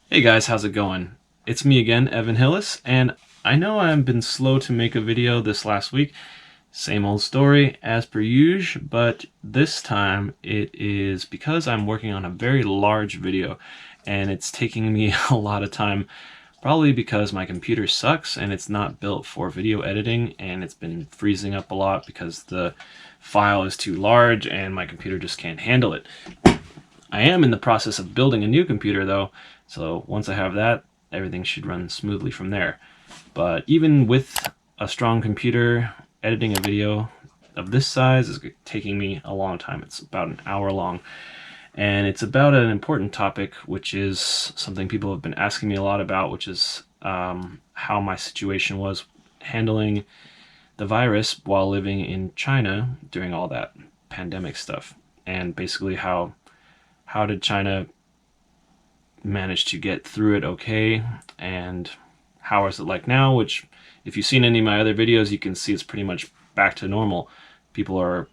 Hey guys, how's it going? It's me again, Evan Hillis, and I know I've been slow to make a video this last week. Same old story as per usual, but this time it is because I'm working on a very large video and it's taking me a lot of time, probably because my computer sucks and it's not built for video editing, and it's been freezing up a lot because the file is too large and my computer just can't handle it. I am in the process of building a new computer though, so once I have that, everything should run smoothly from there. But even with a strong computer, editing a video of this size is taking me a long time. It's about an hour long. And it's about an important topic, which is something people have been asking me a lot about, which is how my situation was handling the virus while living in China during all that pandemic stuff. And basically how did China manage to get through it okay, and how is it like now, which if you've seen any of my other videos, you can see it's pretty much back to normal. People are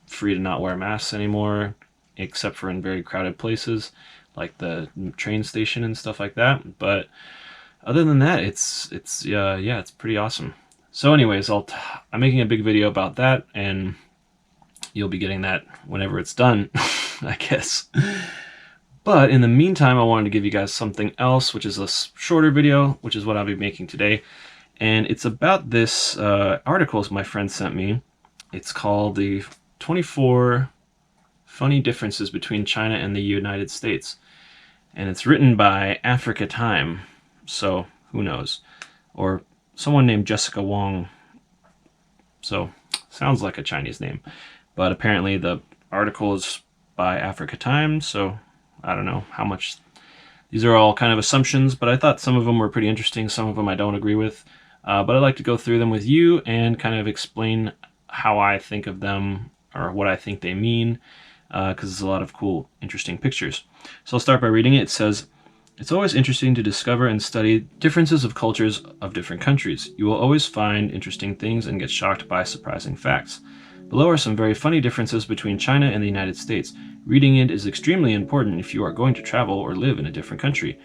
free to not wear masks anymore, except for in very crowded places like the train station and stuff like that. But other than that, it's pretty awesome. So anyways, I'm making a big video about that, and you'll be getting that whenever it's done, I guess. But in the meantime, I wanted to give you guys something else, which is a shorter video, which is what I'll be making today. And it's about this article my friend sent me. It's called the 24 Funny Differences Between China and the United States. And it's written by Africa Time, so who knows? Or someone named Jessica Wong. So sounds like a Chinese name. But apparently the article is by Africa Time, so I don't know how much. These are all kind of assumptions, but I thought some of them were pretty interesting. Some of them I don't agree with. But I'd like to go through them with you and kind of explain how I think of them or what I think they mean, because it's a lot of cool, interesting pictures. So I'll start by reading it. It says, "It's always interesting to discover and study differences of cultures of different countries. You will always find interesting things and get shocked by surprising facts. Below are some very funny differences between China and the United States. Reading it is extremely important if you are going to travel or live in a different country.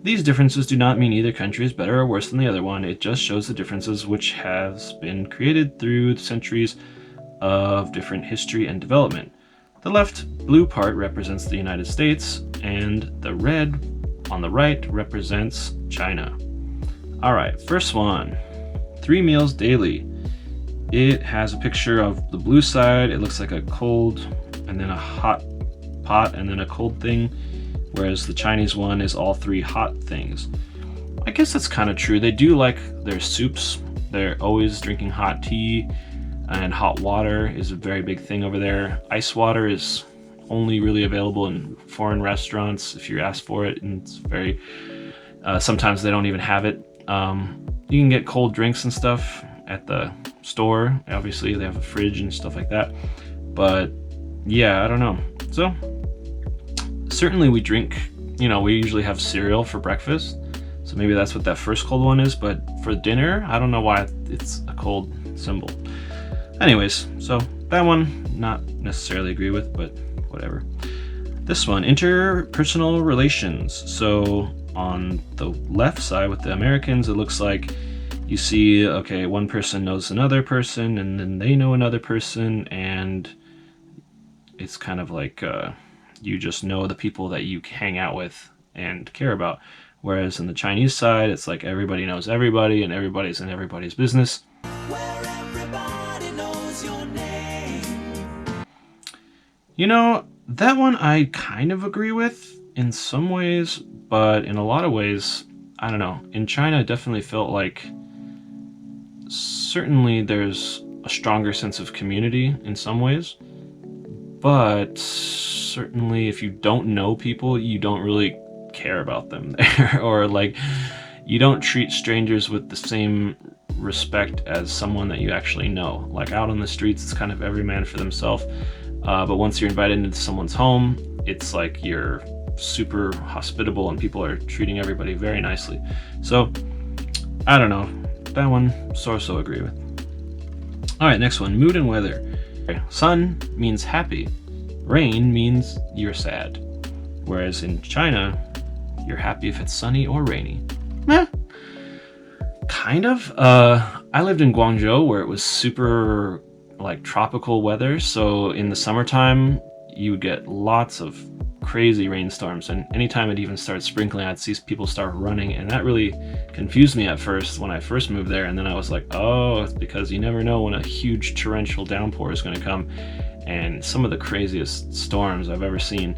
These differences do not mean either country is better or worse than the other one. It just shows the differences which has been created through centuries of different history and development. The left blue part represents the United States, and the red on the right represents China." All right, first one, 3 meals daily. It has a picture of the blue side. It looks like a cold and then a hot pot and then a cold thing, whereas the Chinese one is all 3 hot things. I guess that's kind of true. They do like their soups. They're always drinking hot tea, and hot water is a very big thing over there. Ice water is only really available in foreign restaurants if you ask for it, and it's very sometimes they don't even have it. You can get cold drinks and stuff at the store. Obviously they have a fridge and stuff like that, but yeah, I don't know. So certainly we drink, we usually have cereal for breakfast, so maybe that's what that first cold one is. But for dinner, I don't know why it's a cold symbol. Anyways, so that one not necessarily agree with, but whatever. This one, interpersonal relations. So on the left side with the Americans, it looks like you see, okay, one person knows another person, and then they know another person, and it's kind of like you just know the people that you hang out with and care about. Whereas in the Chinese side, it's like everybody knows everybody, and everybody's in everybody's business. Where everybody knows your name. That one I kind of agree with in some ways, but in a lot of ways, I don't know. In China, it definitely felt like certainly there's a stronger sense of community in some ways, but certainly if you don't know people, you don't really care about them there, or like you don't treat strangers with the same respect as someone that you actually know. Like out on the streets, it's kind of every man for themselves, but once you're invited into someone's home, it's like you're super hospitable and people are treating everybody very nicely. So I don't know, that one so agree with. All right, next one, mood and weather. Sun means happy, rain means you're sad. Whereas in China, You're happy if it's sunny or rainy. Meh. Kind of. I lived in Guangzhou where it was super like tropical weather. So in the summertime, you would get lots of crazy rainstorms, and anytime it even started sprinkling, I'd see people start running, and that really confused me at first when I first moved there. And then I was like, oh, it's because you never know when a huge torrential downpour is going to come, and some of the craziest storms I've ever seen.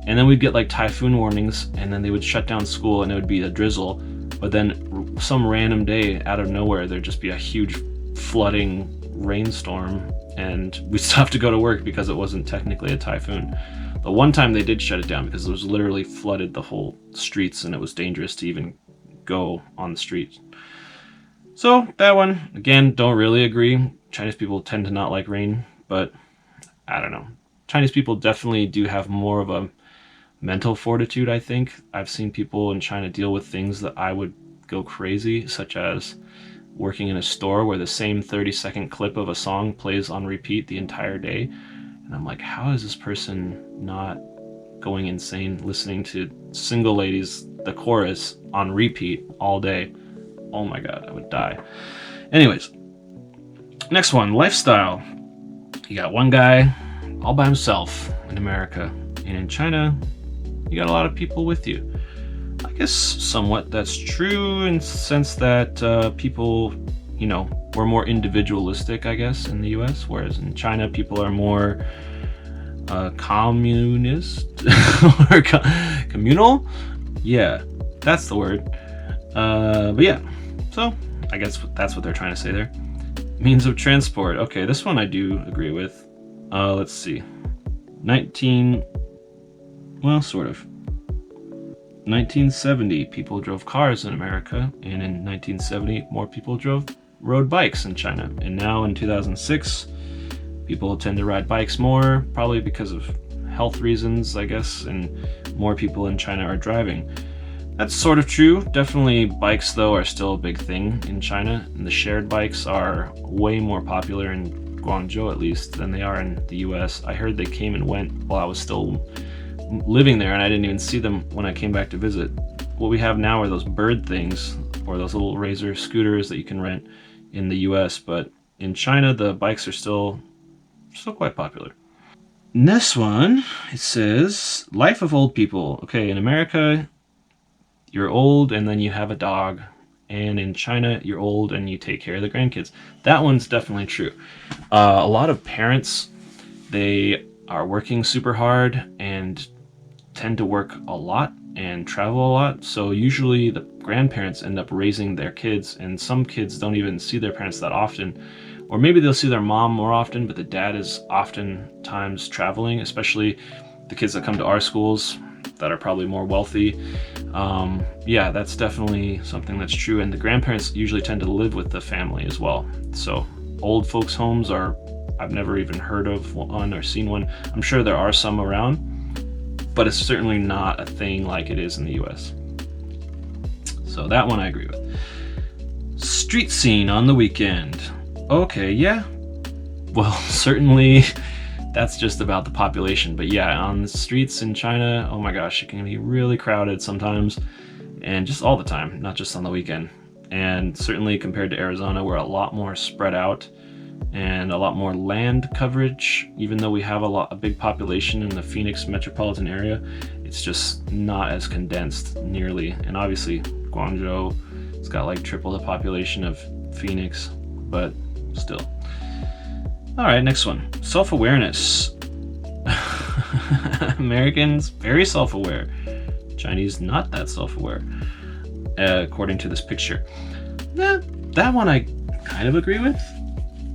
And then we'd get like typhoon warnings, and then they would shut down school, and it would be a drizzle. But then some random day out of nowhere, there'd just be a huge flooding rainstorm, and we'd still have to go to work because it wasn't technically a typhoon. The one time they did shut it down because it was literally flooded the whole streets, and it was dangerous to even go on the streets. So that one, again, don't really agree. Chinese people tend to not like rain, but I don't know. Chinese people definitely do have more of a mental fortitude, I think. I've seen people in China deal with things that I would go crazy, such as working in a store where the same 30-second clip of a song plays on repeat the entire day. And I'm like, how is this person not going insane listening to Single Ladies, the chorus, on repeat all day? Oh my god, I would die. Anyways, next one, lifestyle. You got one guy all by himself in America, and in China, you got a lot of people with you. I guess somewhat that's true in the sense that people, we're more individualistic, I guess, in the US, whereas in China, people are more communist or communal. Yeah, that's the word. But yeah, so I guess that's what they're trying to say there. Means of transport. Okay, this one I do agree with. Let's see. 1970, people drove cars in America, and in 1970, more people rode bikes in China. And now in 2006, people tend to ride bikes more, probably because of health reasons, I guess, and more people in China are driving. That's sort of true. Definitely bikes, though, are still a big thing in China, and the shared bikes are way more popular in Guangzhou, at least, than they are in the US. I heard they came and went while I was still living there, and I didn't even see them when I came back to visit. What we have now are those bird things, or those little razor scooters that you can rent in the US, but in China, the bikes are still quite popular. This one, it says, life of old people. Okay, in America, you're old and then you have a dog, and in China, you're old and you take care of the grandkids. That one's definitely true. A lot of parents, they are working super hard and tend to work a lot and travel a lot, so usually the grandparents end up raising their kids, and some kids don't even see their parents that often, or maybe they'll see their mom more often, but the dad is oftentimes traveling, especially the kids that come to our schools that are probably more wealthy. Yeah, that's definitely something that's true, and the grandparents usually tend to live with the family as well. So old folks' homes are, I've never even heard of one or seen one. I'm sure there are some around, but it's certainly not a thing like it is in the US. So that one I agree with. Street scene on the weekend. Okay, yeah. Well, certainly that's just about the population. But yeah, on the streets in China, oh my gosh, it can be really crowded sometimes, and just all the time, not just on the weekend. And certainly compared to Arizona, we're a lot more spread out and a lot more land coverage. Even though we have a big population in the Phoenix metropolitan area, it's just not as condensed nearly. And obviously Guangzhou, it's got like triple the population of Phoenix, but still. All right, next one, self-awareness. Americans, very self-aware. Chinese, not that self-aware, according to this picture. That one I kind of agree with.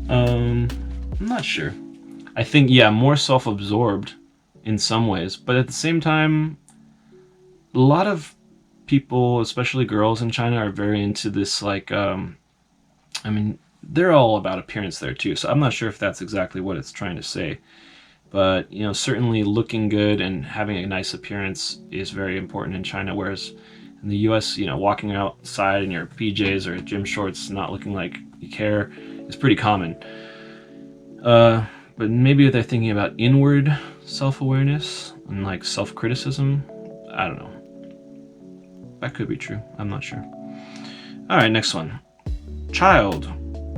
I'm not sure. I think, yeah, more self-absorbed in some ways, but at the same time, a lot of people, especially girls in China, are very into this, like, they're all about appearance there too, so I'm not sure if that's exactly what it's trying to say. But, certainly looking good and having a nice appearance is very important in China, whereas in the US, walking outside in your PJs or gym shorts, not looking like you care, is pretty common. But maybe they're thinking about inward self-awareness and like self-criticism. I don't know. that could be true. I'm not sure. All right, next one. Child.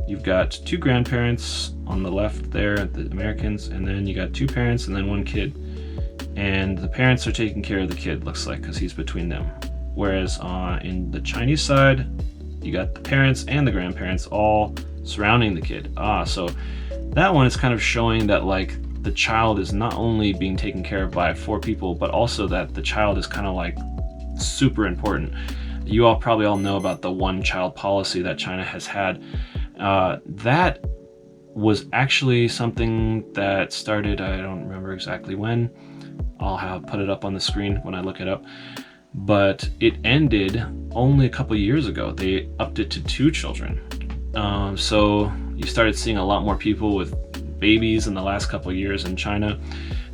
You've got 2 grandparents on the left there, the Americans, and then you got 2 parents and then 1 kid. And the parents are taking care of the kid, looks like, because he's between them. Whereas in the Chinese side, you got the parents and the grandparents all surrounding the kid. So that one is kind of showing that like the child is not only being taken care of by 4 people, but also that the child is kind of like super important. You all probably all know about the one-child policy that China has had. That was actually something that started, I don't remember exactly when. I'll put it up on the screen when I look it up. But it ended only a couple years ago. They upped it to 2 children. So you started seeing a lot more people with babies in the last couple of years in China.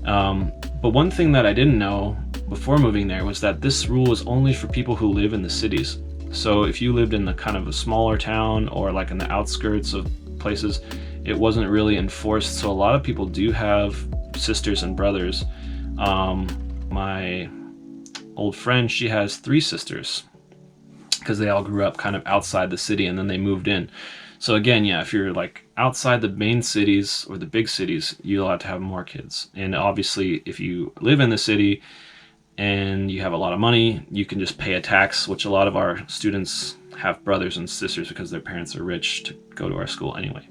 But one thing that I didn't know before moving there was that this rule is only for people who live in the cities. So if you lived in the kind of a smaller town or like in the outskirts of places, it wasn't really enforced. So a lot of people do have sisters and brothers. My old friend, she has 3 sisters because they all grew up kind of outside the city and then they moved in. So again, yeah, if you're like outside the main cities or the big cities, you'll have to have more kids. And obviously, if you live in the city and you have a lot of money, you can just pay a tax, which a lot of our students have brothers and sisters because their parents are rich to go to our school anyway.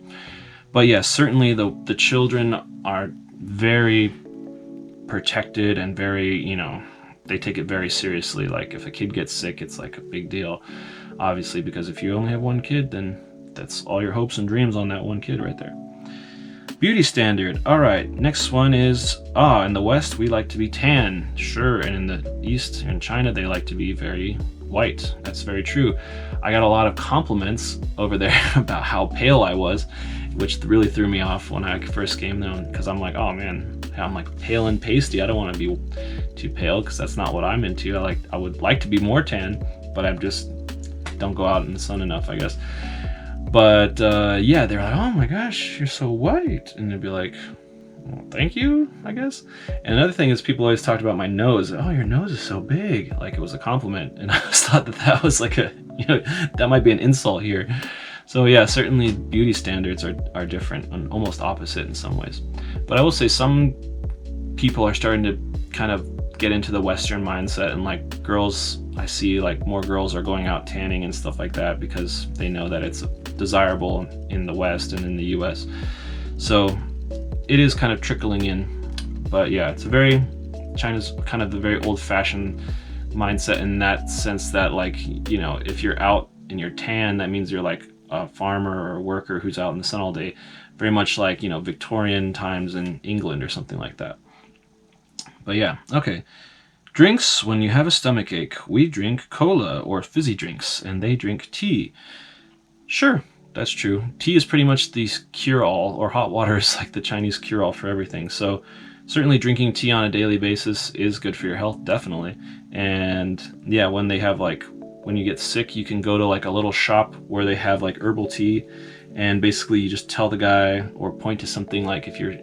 But yeah, certainly the children are very protected and very, they take it very seriously. Like if a kid gets sick, it's like a big deal, obviously, because if you only have 1 kid, then that's all your hopes and dreams on that 1 kid right there. Beauty standard. All right, next one is, in the West, we like to be tan. Sure, and in the East, in China, they like to be very white. That's very true. I got a lot of compliments over there about how pale I was, which really threw me off when I first came there, because I'm like, oh man, I'm like pale and pasty. I don't want to be too pale because that's not what I'm into. I would like to be more tan, but I just don't go out in the sun enough, I guess. But yeah, they're like, oh my gosh, you're so white. And they'd be like, well, thank you, I guess. And another thing is people always talked about my nose. Oh, your nose is so big. Like it was a compliment. And I always thought that was like that might be an insult here. So yeah, certainly beauty standards are different and almost opposite in some ways. But I will say some people are starting to kind of get into the Western mindset, and like girls, I see like more girls are going out tanning and stuff like that because they know that it's desirable in the West and in the US. So it is kind of trickling in. But yeah, China's kind of the very old-fashioned mindset in that sense that like, if you're out and you're tan, that means you're like a farmer or a worker who's out in the sun all day. Very much like, Victorian times in England or something like that. But yeah, okay. Drinks, when you have a stomach ache, we drink cola or fizzy drinks, and they drink tea. Sure, that's true. Tea is pretty much the cure-all, or hot water is like the Chinese cure-all for everything. So certainly drinking tea on a daily basis is good for your health, definitely. And yeah, when you get sick, you can go to like a little shop where they have like herbal tea, and basically you just tell the guy or point to something, like if you're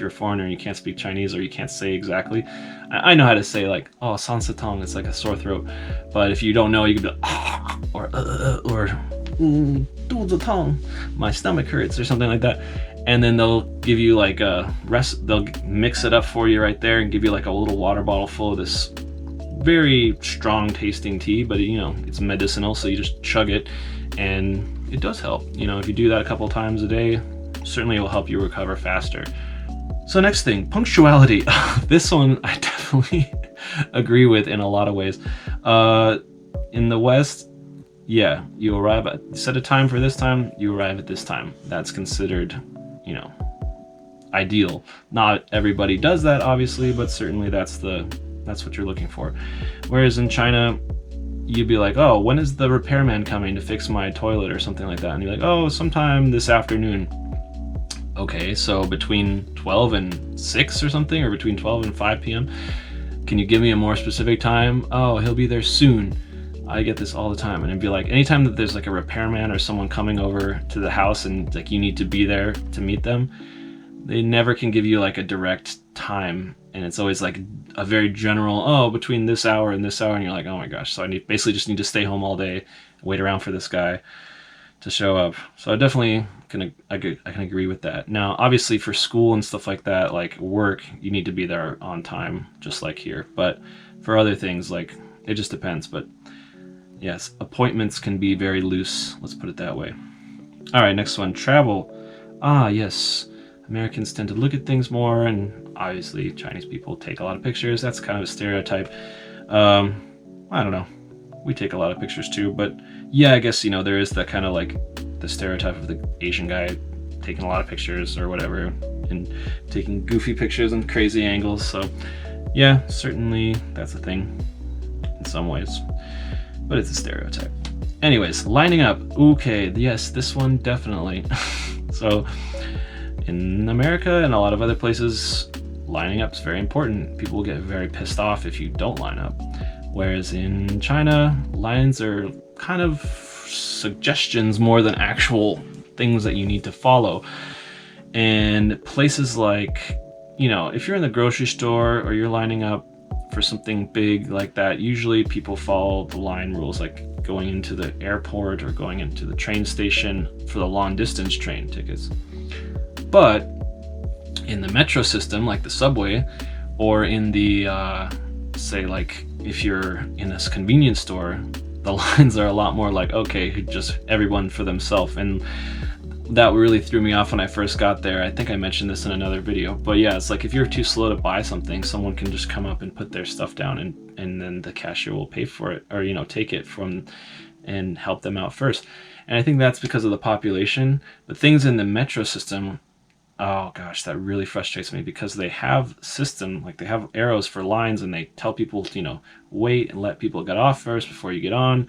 a foreigner and you can't speak Chinese or you can't say exactly. I know how to say like, oh, sansatong, it's like a sore throat. But if you don't know, you can be like, ah, or 肚子痛, my stomach hurts, or something like that. And then they'll give you like they'll mix it up for you right there and give you like a little water bottle full of this very strong tasting tea, but it's medicinal, so you just chug it and it does help. If you do that a couple times a day, certainly it will help you recover faster. So next thing, punctuality. This one I definitely agree with in a lot of ways. In the West, yeah, you set a time for this time, you arrive at this time. That's considered, ideal. Not everybody does that, obviously, but certainly that's what you're looking for. Whereas in China, you'd be like, oh, when is the repairman coming to fix my toilet or something like that? And you're like, oh, sometime this afternoon. Okay, so between 12 and 6 or something, or between 12 and 5 p.m. Can you give me a more specific time? Oh, he'll be there soon. I get this all the time. And it'd be like, anytime that there's like a repairman or someone coming over to the house and like you need to be there to meet them, they never can give you like a direct time. and it's always like a very general, oh, between this hour and this hour, and you're like, oh my gosh, so I basically just need to stay home all day, wait around for this guy to show up. So I definitely I can agree with that. Now, obviously for school and stuff like that, like work, you need to be there on time, just like here. But for other things, like, it just depends. But yes, appointments can be very loose, let's put it that way. All right, next one, travel. Ah, yes, Americans tend to look at things more, and obviously Chinese people take a lot of pictures. That's kind of a stereotype. I don't know, we take a lot of pictures too, but yeah, I guess, there is that kind of like the stereotype of the Asian guy taking a lot of pictures or whatever, and taking goofy pictures and crazy angles. So yeah, certainly that's a thing in some ways, but it's a stereotype. Anyways, lining up. Okay, yes, this one definitely. So in America and a lot of other places, lining up is very important. People get very pissed off if you don't line up. Whereas in China, lines are kind of suggestions more than actual things that you need to follow. And places like, if you're in the grocery store or you're lining up for something big like that, usually people follow the line rules, like going into the airport or going into the train station for the long distance train tickets. But in the metro system, like the subway, or in the say, like if you're in this convenience store, the lines are a lot more like, okay, just everyone for themselves. And that really threw me off when I first got there. I think I mentioned this in another video, but yeah, it's like if you're too slow to buy something, someone can just come up and put their stuff down, and then the cashier will pay for it, or take it from and help them out first. And I think that's because of the population. But things in the metro system, oh gosh, that really frustrates me, because they have system, like they have arrows for lines, and they tell people to, wait and let people get off first before you get on.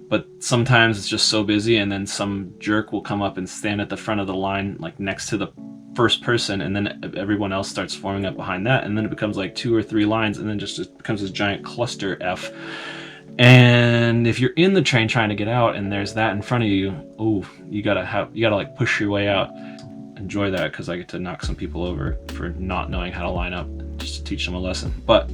But sometimes it's just so busy, and then some jerk will come up and stand at the front of the line, like next to the first person, and then everyone else starts forming up behind that, and then it becomes like 2 or 3 lines, and then just becomes this giant cluster F. And if you're in the train trying to get out and there's that in front of you, you gotta like push your way out. Enjoy that, because I get to knock some people over for not knowing how to line up, just to teach them a lesson. But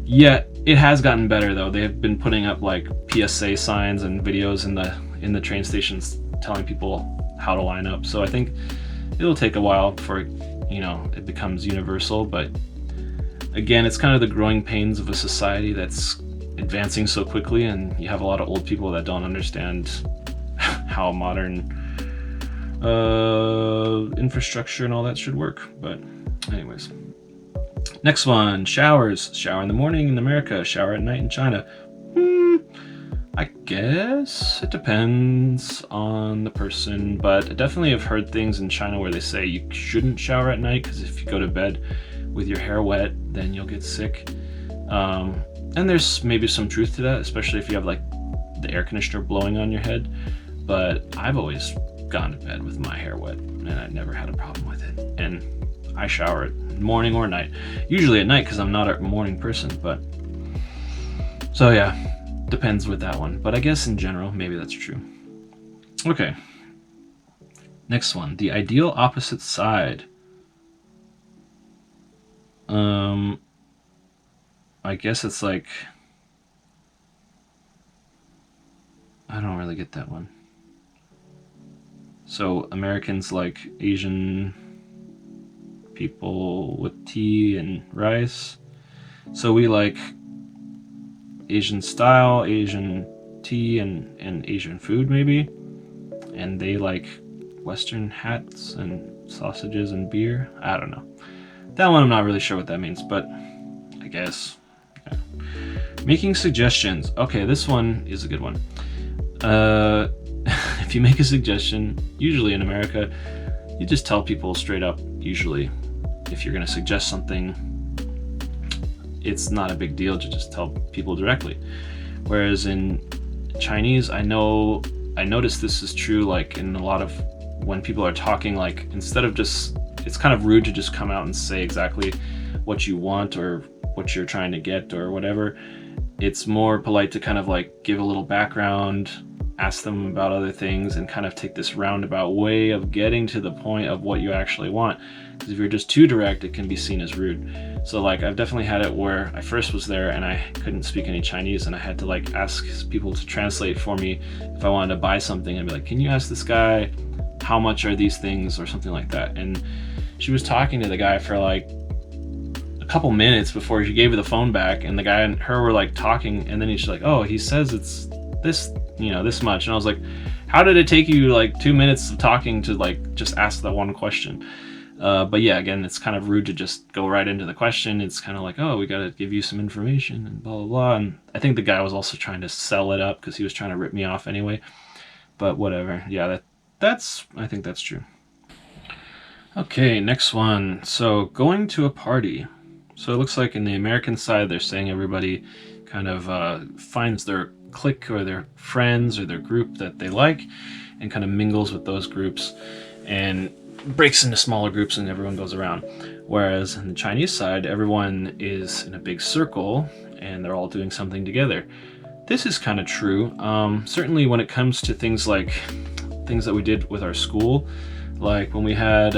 yeah, it has gotten better though. They have been putting up like PSA signs and videos in the train stations telling people how to line up. So I think it'll take a while before it becomes universal. But again, it's kind of the growing pains of a society that's advancing so quickly, and you have a lot of old people that don't understand how modern infrastructure and all that should work. But anyways, next one, showers. Shower in the morning in America, shower at night in China. I guess it depends on the person, but I definitely have heard things in China where they say you shouldn't shower at night, because if you go to bed with your hair wet, then you'll get sick. And there's maybe some truth to that, especially if you have like the air conditioner blowing on your head. But I've always gone to bed with my hair wet, and I never had a problem with it. And I shower at morning or night, usually at night because I'm not a morning person. But so yeah, depends with that one. But I guess in general, maybe that's true. Okay, next one, the ideal opposite side. I guess it's like, I don't really get that one. So Americans like Asian people with tea and rice. So we like Asian style, Asian tea and Asian food maybe. And they like Western hats and sausages and beer. I don't know. That one I'm not really sure what that means, but I guess. Yeah. Making suggestions. Okay, this one is a good one. If you make a suggestion, usually in America, you just tell people straight up. Usually, if you're going to suggest something, it's not a big deal to just tell people directly. Whereas in Chinese, I noticed this is true, like in a lot of when people are talking, like instead of just, it's kind of rude to just come out and say exactly what you want or what you're trying to get or whatever. It's more polite to kind of like give a little background ask them about other things and kind of take this roundabout way of getting to the point of what you actually want. Because if you're just too direct, it can be seen as rude. So like I've definitely had it where I first was there and I couldn't speak any Chinese, and I had to like ask people to translate for me if I wanted to buy something, and be like, can you ask this guy how much are these things, or something like that. And she was talking to the guy for like a couple minutes before she gave her the phone back, and the guy and her were like talking, and then he's like, oh, he says it's this, this much. And I was like, how did it take you like 2 minutes of talking to like just ask that one question? But yeah, again, it's kind of rude to just go right into the question. It's kind of like, oh, we got to give you some information and blah, blah, blah. And I think the guy was also trying to sell it up because he was trying to rip me off anyway. But whatever. Yeah, I think that's true. Okay, next one. So going to a party. So it looks like in the American side, they're saying everybody kind of finds their clique or their friends or their group that they like and kind of mingles with those groups and breaks into smaller groups and everyone goes around. Whereas in the Chinese side, everyone is in a big circle and they're all doing something together. This is kind of true. Certainly when it comes to things that we did with our school, like when we had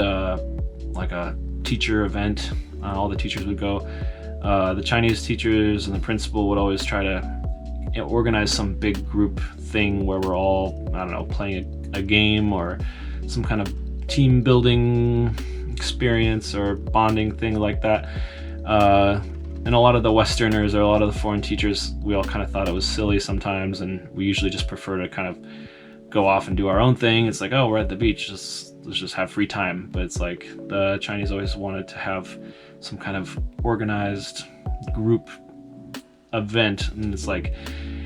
like a teacher event, all the teachers would go. The Chinese teachers and the principal would always try to organize some big group thing where we're all, I don't know, playing a game or some kind of team building experience or bonding thing like that. And a lot of the Westerners or a lot of the foreign teachers, we all kind of thought it was silly sometimes, and we usually just prefer to kind of go off and do our own thing. It's like, oh, we're at the beach, let's just have free time. But it's like the Chinese always wanted to have some kind of organized group event, and it's like,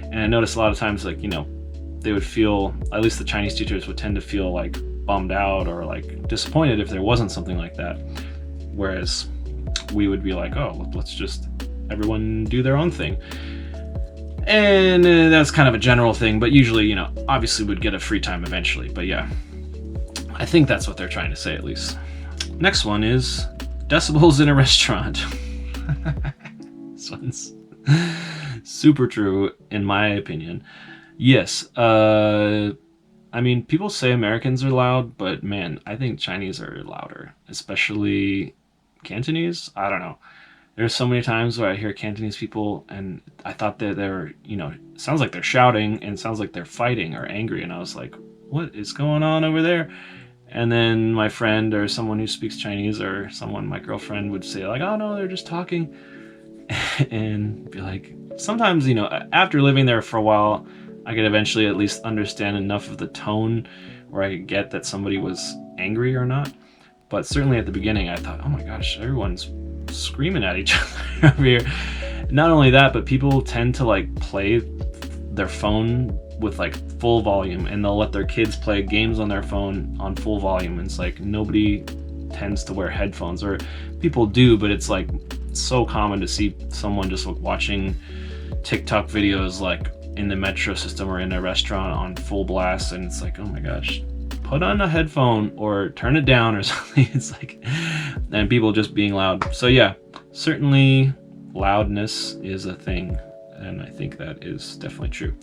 and I noticed a lot of times, like, they would feel, at least the Chinese teachers would tend to feel like bummed out or like disappointed if there wasn't something like that, whereas we would be like, oh, let's just everyone do their own thing. And that's kind of a general thing, but usually, obviously we'd get a free time eventually. But yeah, I think that's what they're trying to say, at least. Next one is decibels in a restaurant. This one's super true, in my opinion. Yes, I mean, people say Americans are loud, but man, I think Chinese are louder, especially Cantonese. I don't know. There's so many times where I hear Cantonese people and I thought that they're, it sounds like they're shouting and it sounds like they're fighting or angry. And I was like, what is going on over there? And then my friend or someone who speaks Chinese or someone, my girlfriend, would say like, oh no, they're just talking. And be like, sometimes, after living there for a while, I could eventually at least understand enough of the tone where I could get that somebody was angry or not. But certainly at the beginning, I thought, oh my gosh, everyone's screaming at each other over here. Not only that, but people tend to like play their phone with like full volume, and they'll let their kids play games on their phone on full volume. And it's like nobody tends to wear headphones, or people do, but it's like so common to see someone just watching TikTok videos like in the metro system or in a restaurant on full blast, and it's like, oh my gosh, put on a headphone or turn it down or something. It's like, and people just being loud. So yeah, certainly loudness is a thing, and I think that is definitely true.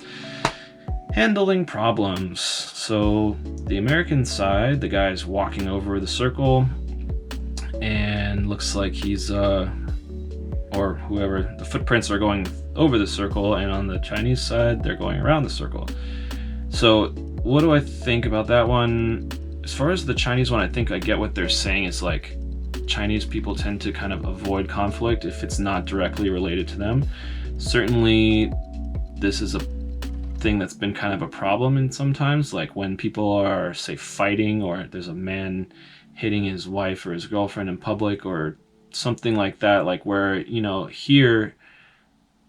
Handling problems. So the American side, the guy's walking over the circle and looks like he's or whoever, the footprints are going over the circle, and on the Chinese side they're going around the circle. So what do I think about that one? As far as the Chinese one, I think I get what they're saying. Is like Chinese people tend to kind of avoid conflict if it's not directly related to them. Certainly this is a thing that's been kind of a problem in sometimes, like when people are, say, fighting, or there's a man hitting his wife or his girlfriend in public or something like that, like where, here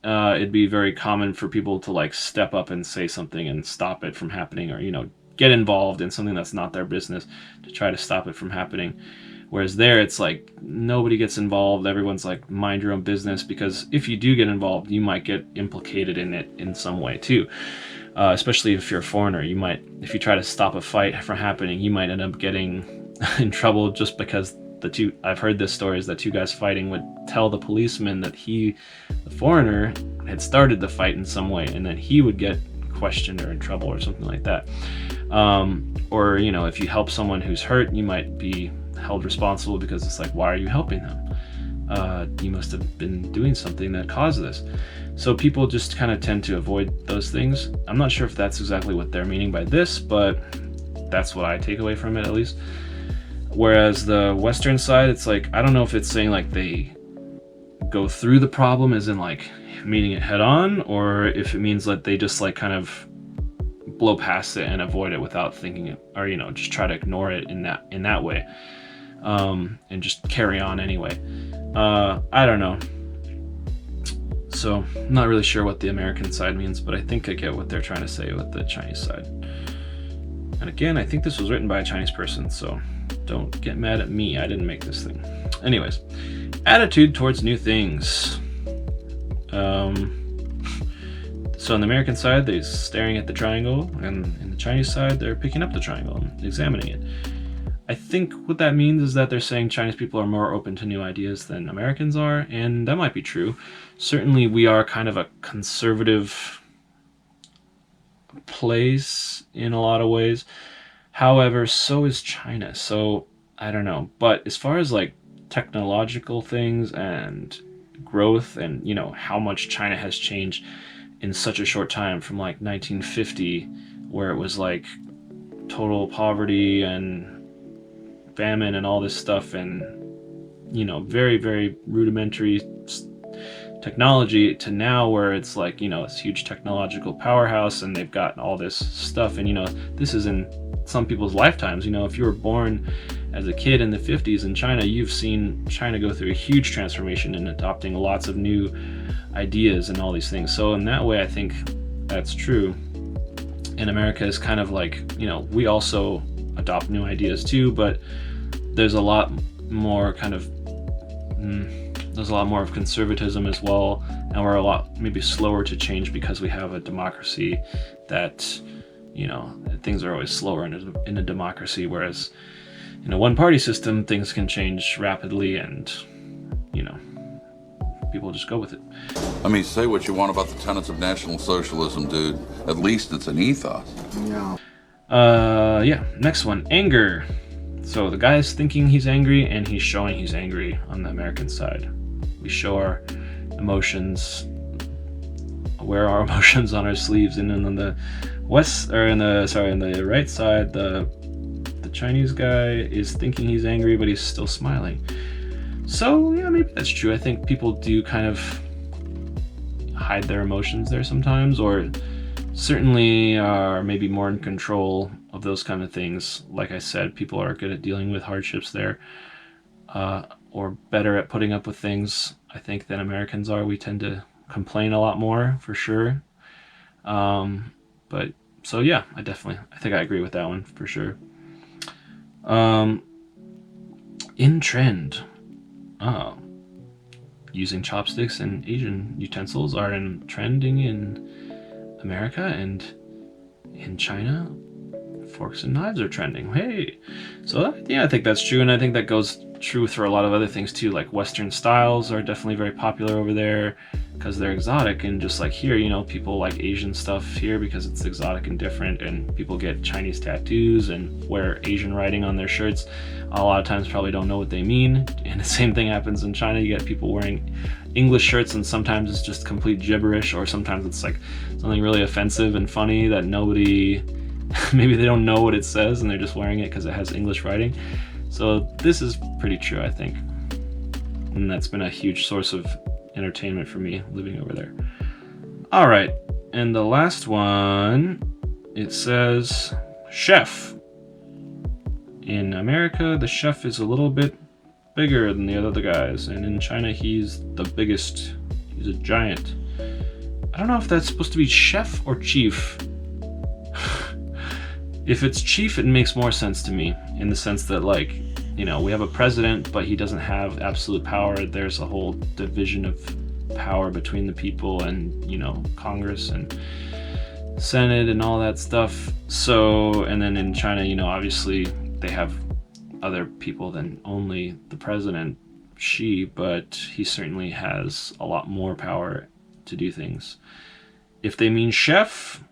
it'd be very common for people to like step up and say something and stop it from happening, or get involved in something that's not their business to try to stop it from happening. Whereas there, it's like nobody gets involved. Everyone's like, mind your own business, because if you do get involved, you might get implicated in it in some way too. Especially if you're a foreigner, you might, if you try to stop a fight from happening, you might end up getting in trouble just because I've heard this story, is that two guys fighting would tell the policeman that the foreigner, had started the fight in some way, and then he would get questioned or in trouble or something like that. Or, you know, if you help someone who's hurt, you might be held responsible because it's like, why are you helping them? You must have been doing something that caused this. So people just kind of tend to avoid those things. I'm not sure if that's exactly what they're meaning by this, but that's what I take away from it, at least. Whereas the Western side, it's like, I don't know if it's saying like they go through the problem as in like meeting it head on, or if it means that they just like kind of blow past it and avoid it without thinking it, or, you know, just try to ignore it in that way, and just carry on anyway. I don't know. So I'm not really sure what the American side means, but I think I get what they're trying to say with the Chinese side. And again, I think this was written by a Chinese person, so don't get mad at me. I didn't make this thing. Anyways, attitude towards new things. So on the American side, they're staring at the triangle, and in the Chinese side, they're picking up the triangle and examining it. I think what that means is that they're saying Chinese people are more open to new ideas than Americans are, and that might be true. Certainly, we are kind of a conservative place in a lot of ways. However, so is China, so I don't know. But as far as like technological things and growth and, you know, how much China has changed in such a short time, from like 1950, where it was like total poverty and famine and all this stuff, and, you know, very, very rudimentary technology, to now where it's like, you know, this huge technological powerhouse, and they've got all this stuff. And, you know, this is in some people's lifetimes. You know, if you were born as a kid in the 50s in China, you've seen China go through a huge transformation in adopting lots of new ideas and all these things. So in that way, I think that's true. And America is kind of like, you know, we also adopt new ideas too, but there's a lot more kind of there's a lot more of conservatism as well, and we're a lot maybe slower to change because we have a democracy that, you know, things are always slower in a democracy, whereas in a one-party system, things can change rapidly, and, you know, people just go with it. I mean, say what you want about the tenets of National Socialism, dude. At least it's an ethos. Yeah, next one, anger. So the guy's thinking he's angry, and he's showing he's angry on the American side. We show our emotions, wear our emotions on our sleeves, and then on the in the right side, the Chinese guy is thinking he's angry, but he's still smiling. So yeah, maybe that's true. I think people do kind of hide their emotions there sometimes, or certainly are maybe more in control of those kind of things. Like I said, people are good at dealing with hardships there, or better at putting up with things, I think, than Americans are. We tend to complain a lot more, for sure. But so yeah, I think I agree with that one for sure. In trend, using chopsticks and Asian utensils are trending in America, and in China, forks and knives are trending. Hey, so yeah, I think that's true, and I think that goes true for a lot of other things too. Like Western styles are definitely very popular over there because they're exotic, and just like here, you know, people like Asian stuff here because it's exotic and different, and people get Chinese tattoos and wear Asian writing on their shirts. A lot of times probably don't know what they mean, and the same thing happens in China. You get people wearing English shirts, and sometimes it's just complete gibberish, or sometimes it's like something really offensive and funny that nobody maybe they don't know what it says and they're just wearing it because it has English writing. So this is pretty true, I think, and that's been a huge source of entertainment for me living over there. All right, and the last one, it says chef. In America, the chef is a little bit bigger than the other guys, and in China, he's the biggest. He's a giant. I don't know if that's supposed to be chef or chief. If it's chief, it makes more sense to me, in the sense that, like, you know, we have a president, but he doesn't have absolute power. There's a whole division of power between the people and, you know, Congress and Senate and all that stuff. So, and then in China, you know, obviously they have other people than only the president, Xi, but he certainly has a lot more power to do things. If they mean chef,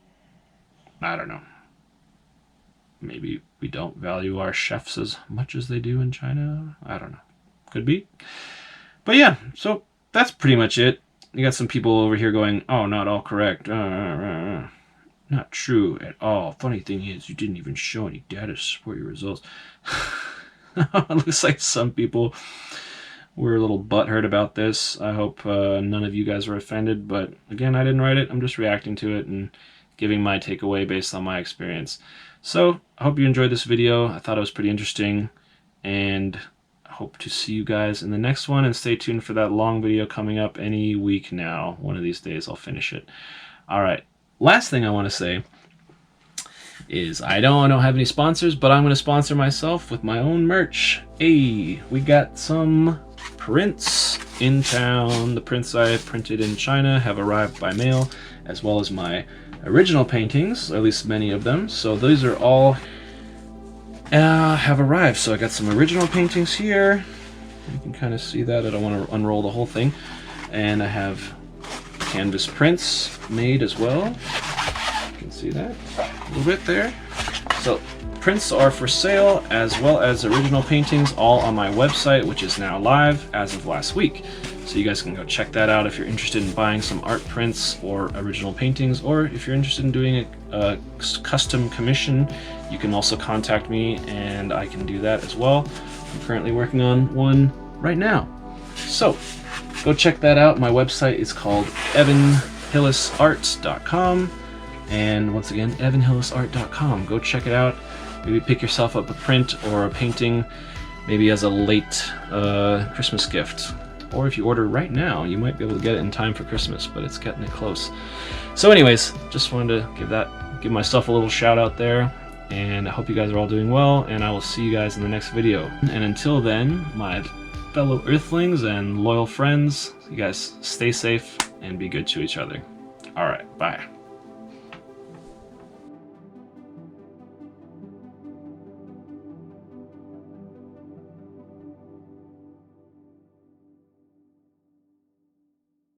I don't know. Maybe we don't value our chefs as much as they do in China. I don't know. Could be. But yeah, so that's pretty much it. You got some people over here going, oh, not all correct. Not true at all. Funny thing is, you didn't even show any data to support your results. It looks like some people were a little butthurt about this. I hope none of you guys were offended, but again, I didn't write it. I'm just reacting to it and giving my takeaway based on my experience. So I hope you enjoyed this video. I thought it was pretty interesting, and I hope to see you guys in the next one, and stay tuned for that long video coming up any week now. One of these days I'll finish it. All right. Last thing I want to say is I don't have any sponsors, but I'm going to sponsor myself with my own merch. Hey, we got some prints in town. The prints I printed in China have arrived by mail, as well as my original paintings, or at least many of them. So these are all have arrived. So I got some original paintings here. You can kind of see that. I don't want to unroll the whole thing. And I have canvas prints made as well. You can see that a little bit there. So prints are for sale, as well as original paintings, all on my website, which is now live as of last week. So you guys can go check that out if you're interested in buying some art prints or original paintings, or if you're interested in doing a custom commission, you can also contact me and I can do that as well. I'm currently working on one right now. So go check that out. My website is called evanhillisart.com. And once again, evanhillisart.com. Go check it out. Maybe pick yourself up a print or a painting, maybe as a late Christmas gift. Or if you order right now, you might be able to get it in time for Christmas, but it's getting it close. So anyways, just wanted to give myself a little shout out there. And I hope you guys are all doing well, and I will see you guys in the next video. And until then, my fellow Earthlings and loyal friends, you guys stay safe and be good to each other. All right, bye.